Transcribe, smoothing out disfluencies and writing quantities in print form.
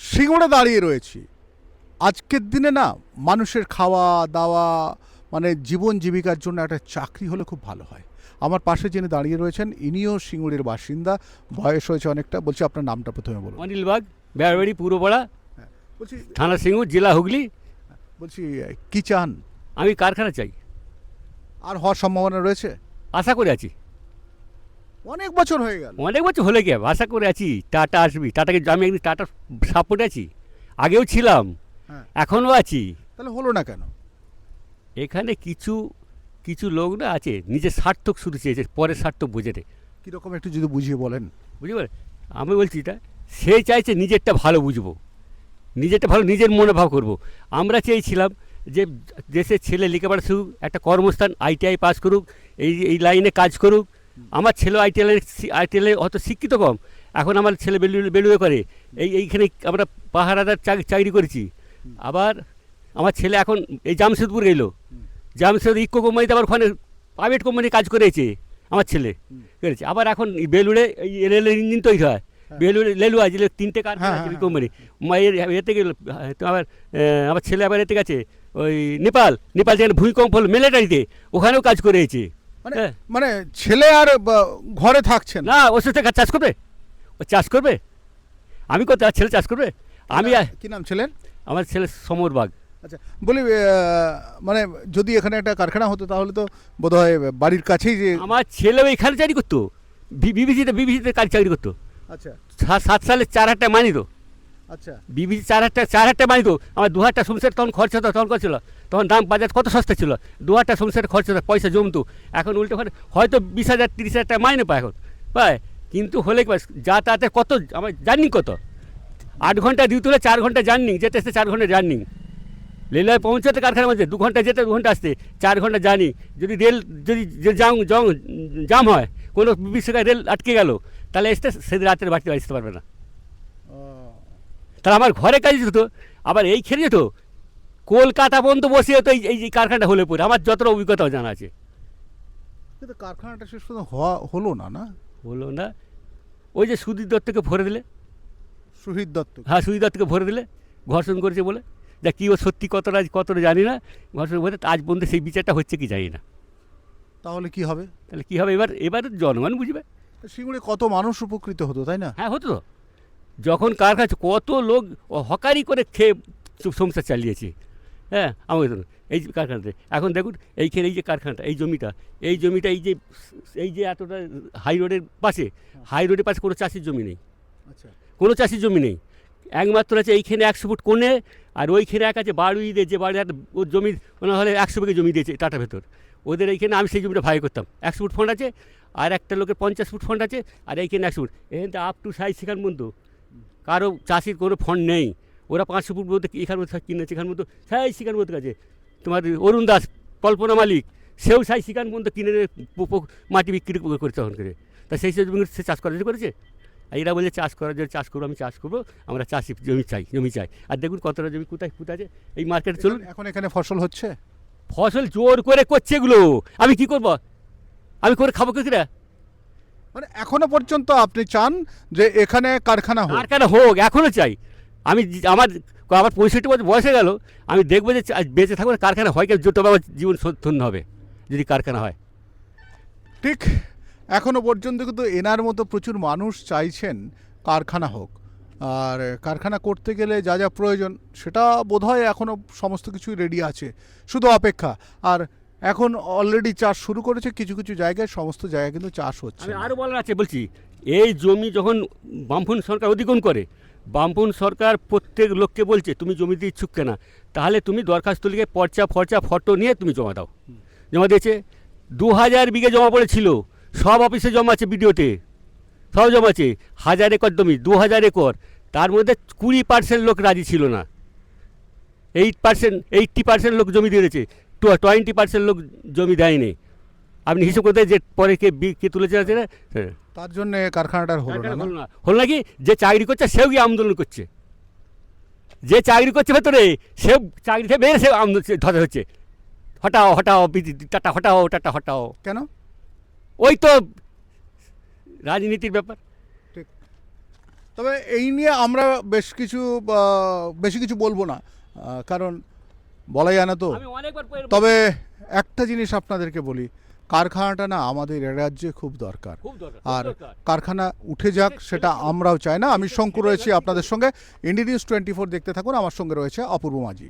সিঙ্গুরে দাঁড়িয়ে রয়েছি। আজকের দিনে না মানুষের খাওয়া দাওয়া মানে জীবন জীবিকার জন্য একটা চাকরি হলে খুব ভালো হয়। আমার পাশে যিনি দাঁড়িয়ে রয়েছেন ইনিও সিঙ্গুরের বাসিন্দা, বয়স হয়েছে অনেকটা। বলছি আপনার নামটা প্রথমে বলুন। অনিল বাগ, বেড়াবাড়ি, পূর্বপাড়া, হ্যাঁ, বলছি থানা সিঙ্গুর, জেলা হুগলি। বলছি কি চান? আমি কারখানা চাই, আর হওয়ার সম্ভাবনা রয়েছে? আশা করে আছি। অনেক বছর হয়ে গেল। অনেক বছর হলে কি হবে, আশা করে আছি টাটা আসবি। টাটাকে আমি একদিন টাটা সাপোর্টে আছি, আগেও ছিলাম, হ্যাঁ, এখনও আছি। তাহলে হলো না কেন? এখানে কিছু কিছু লোক না আছে, নিজের স্বার্থক শুধু চেয়েছে, পরের স্বার্থ বোঝে নে। কীরকম একটু যদি বুঝিয়ে বলেন। বুঝতে পারে, আমি বলছি এটা, সে চাইছে নিজেরটা ভালো বুঝবো, নিজেরটা ভালো, নিজের মনোভাব করব। আমরা চেয়েছিলাম যে দেশের ছেলে লেখাপড়া শিখুক, একটা কর্মস্থান, আইটিআই পাস করুক, এই এই লাইনে কাজ করুক। আমার ছেলে আইটিআই অত শিক্ষিত কম, এখন আমার ছেলে বেলুড়ে করে, এইখানে আমরা পাহারাদার চাকরি করেছি। আবার আমার ছেলে এখন এই জামশেদপুর গেলো, জামশেদ ইকো কোম্পানিতে আবার ওখানে প্রাইভেট কোম্পানি কাজ করেছে আমার ছেলে, করেছে। আবার এখন বেলুড়ে এই রেলের ইঞ্জিন তৈরি হয়, বেলুড়ে লেলুয়া যে 3টে কারখানা আছে কোম্পানি, মায়ের এতে গেল। আবার আমার ছেলে আবার এতে গেছে ওই নেপাল যেখানে ভূমিকম্প হলো মিলিটারিতে, ওখানেও কাজ করেছে। মানে মানে ছেলে আর ঘরে থাকছেন না, ওর সাথে চাষ করবে, ও চাষ করবে। আমি কত ছেলে চাষ করবে। আমি কি নাম ছেলের? আমার ছেলে সমর বাগ। আচ্ছা, বলি মানে যদি এখানে একটা কারখানা হতো তাহলে তো বোধহয় বাড়ির কাছেই যে। আমার ছেলেও এখানে চাকরি করতো, বিবিসিতে চাকরি করতো। আচ্ছা 7 সালে 4,000 টাকা মানি তো, আচ্ছা। বিবিসি 4,000 টাকা মানি তো। আমার 2,000 টাকা সংসার তখন খরচ হতো, তখন ছিল, তখন দাম বাজার কত সস্তা ছিল, 2,000 টাকা সংসারে খরচ হতো, পয়সা জমতো। এখন উল্টো ওখানে হয়তো 20,000 30,000 টাকা মাইনে পায় এখন, পায়। কিন্তু হলে কি যাতায়াতে কত, আমার জার্নি কত, 8 ঘন্টা ডিউটি হলে 4 ঘন্টা জার্নি, যেতে আসতে 4 ঘন্টা জার্নি। রেলওয়ে পৌঁছাতে কারখানার মধ্যে 2 ঘন্টা যেতে 2 ঘন্টা আসতে, 4 ঘন্টা জার্নি। যদি রেল যদি জাম হয়, কোনো বিশ্বকায় রেল আটকে গেল, তাহলে আসতে সেদিন রাতের বাড়িতে আসতে পারবে না। তাহলে আমার ঘরে কাজ যেত, আবার এই খেলে যেত কলকাতা পর্যন্ত বসে যেত এই এই কারখানাটা হলে পরে। আমার যতটা অভিজ্ঞতা জানা আছে। কিন্তু কারখানাটা শেষ পর্যন্ত হওয়া হলো না। না হলো না, ওই যে সুধীর দত্তকে ভরে দিলে। শহীদ দত্ত? হ্যাঁ, সুধীর দত্তকে ভরে দিলে, ঘর্ষণ করেছে বলে। যা কী ও সত্যি কতটা জানি না, ঘর্ষণ ভরে আজ পর্যন্ত সেই বিচারটা হচ্ছে কি জানি না। তাহলে কি হবে? তাহলে কী হবে, এবার জনগণ বুঝবে। সিঙ্গুরে কত মানুষ উপকৃত হতো, তাই না? হ্যাঁ, হতো তো। যখন কারখানা কত লোক হকারি করে খেয়ে সংসার চালিয়েছে। হ্যাঁ, আমাকে ধরুন এই যে কারখানাতে এখন দেখুন, এইখানে এই যে কারখানাটা, এই জমিটা এই যে এতটা হাই রোডের পাশে, কোনো চাষির জমি নেই, আচ্ছা। কোনো চাষির জমি নেই। একমাত্র আছে এইখানে 100 ফুট কোণে, আর ওইখানে এক আছে বাড়ি দিয়ে, যে বাড়ি একটা ওর জমি মনে হলে 100 বিঘে জমি দিয়েছে টাটা ভেতর। ওদের এইখানে আমি সেই জমিটা ভাগ করতাম। 100 ফুট ফন্ড আছে, আর একটা লোকের 50 ফুট ফন্ড আছে, আর এইখানে 100 ফুট, এখানে আপ টু 60 সেখান পর্যন্ত কারো চাষির কোনো ফন্ড নেই। ওরা 500 ফুট মধ্যে এখান মধ্যে কিনেছে, এখান মধ্যে 60 সেখান মধ্যে কাছে। তোমার অরুণ দাস, কল্পনা মালিক, সেও 60 সেখান পর্যন্ত কিনে মাটি বিক্রি করে তখন করে। তা সেই সব জমি সে চাষ করার জন্য করেছে। আর এরা বলে চাষ করার জন্য চাষ করবো, আমি চাষ করবো, আমরা চাষি জমি চাই। আর দেখুন কতটা জমি কোথায় আছে এই মার্কেটে। চলুন, এখন এখানে ফসল হচ্ছে, ফসল জোর করে করছে এগুলো, আমি কি করব, আমি করে খাবো কিরা? মানে এখনো পর্যন্ত আপনি চান যে এখানে কারখানা হোক? কারখানা হোক, এখনও চাই। আমি আমার 65 বছর বয়স হয়ে গেল, আমি দেখবো যে বেঁচে থাকবো, কারখানা হয় কেন, তবে আমার জীবন ধন্য হবে যদি কারখানা হয়। ঠিক এখনো পর্যন্ত কিন্তু এনার মতো প্রচুর মানুষ চাইছেন কারখানা হোক। আর কারখানা করতে গেলে যা যা প্রয়োজন সেটা বোধহয় এখনও সমস্ত কিছুই রেডি আছে, শুধু অপেক্ষা। আর এখন অলরেডি চাষ শুরু করেছে কিছু কিছু জায়গায়, সমস্ত জায়গায় কিন্তু চাষ হচ্ছে। আমি আরও বলার আছে, বলছি এই জমি যখন বামফ্রন্ট সরকার অধিগ্রহণ করে, বামফ্রন্ট সরকার প্রত্যেক লোককে বলছে তুমি জমি দিতে ইচ্ছুক কেনা, তাহলে তুমি দরখাস্ত লিখে ফটো নিয়ে তুমি জমা দাও। জমা দিয়েছে, 2000 বিঘে জমা পড়েছিল, সব অফিসে জমা আছে, বিডিওতে সব জমা আছে। 1000 একর জমি, 2000 একর, তার মধ্যে 20% লোক রাজি ছিল না। 80% লোক জমি দিয়েছে, 20% লোক জমি দেয়নি। আপনি হিসেব করতে যে পরে কে তুলেছে আছে না, তার জন্য কারখানাটার হলো না। হলো নাকি, যে চাকরি করছে সেও গিয়ে আন্দোলন করছে, যে চাকরি করছে ভেতরে সেও চাকরি থেকে বেরিয়ে সেও আন্দোলন ধরে হচ্ছে, হটাও টাটা হটাও। কেন? ওই তো রাজনীতির ব্যাপার। ঠিক। তবে এই নিয়ে আমরা বেশি কিছু বলবো না, কারণ বলা যায় না তো। আমি অনেকবার তবে একটা জিনিস আপনাদেরকে বলি, কারখানাটা না আমাদের এ রাজ্যে খুব দরকার। খুব দরকার, আর খুব দরকার। কারখানা উঠে যাক সেটা আমরাও চাই না। আমি শঙ্কু রয়েছি আপনাদের সঙ্গে। ইন্ডিয়া নিউজ 24 দেখতে থাকুন। আমার সঙ্গে রয়েছে অপূর্ব মাঝি।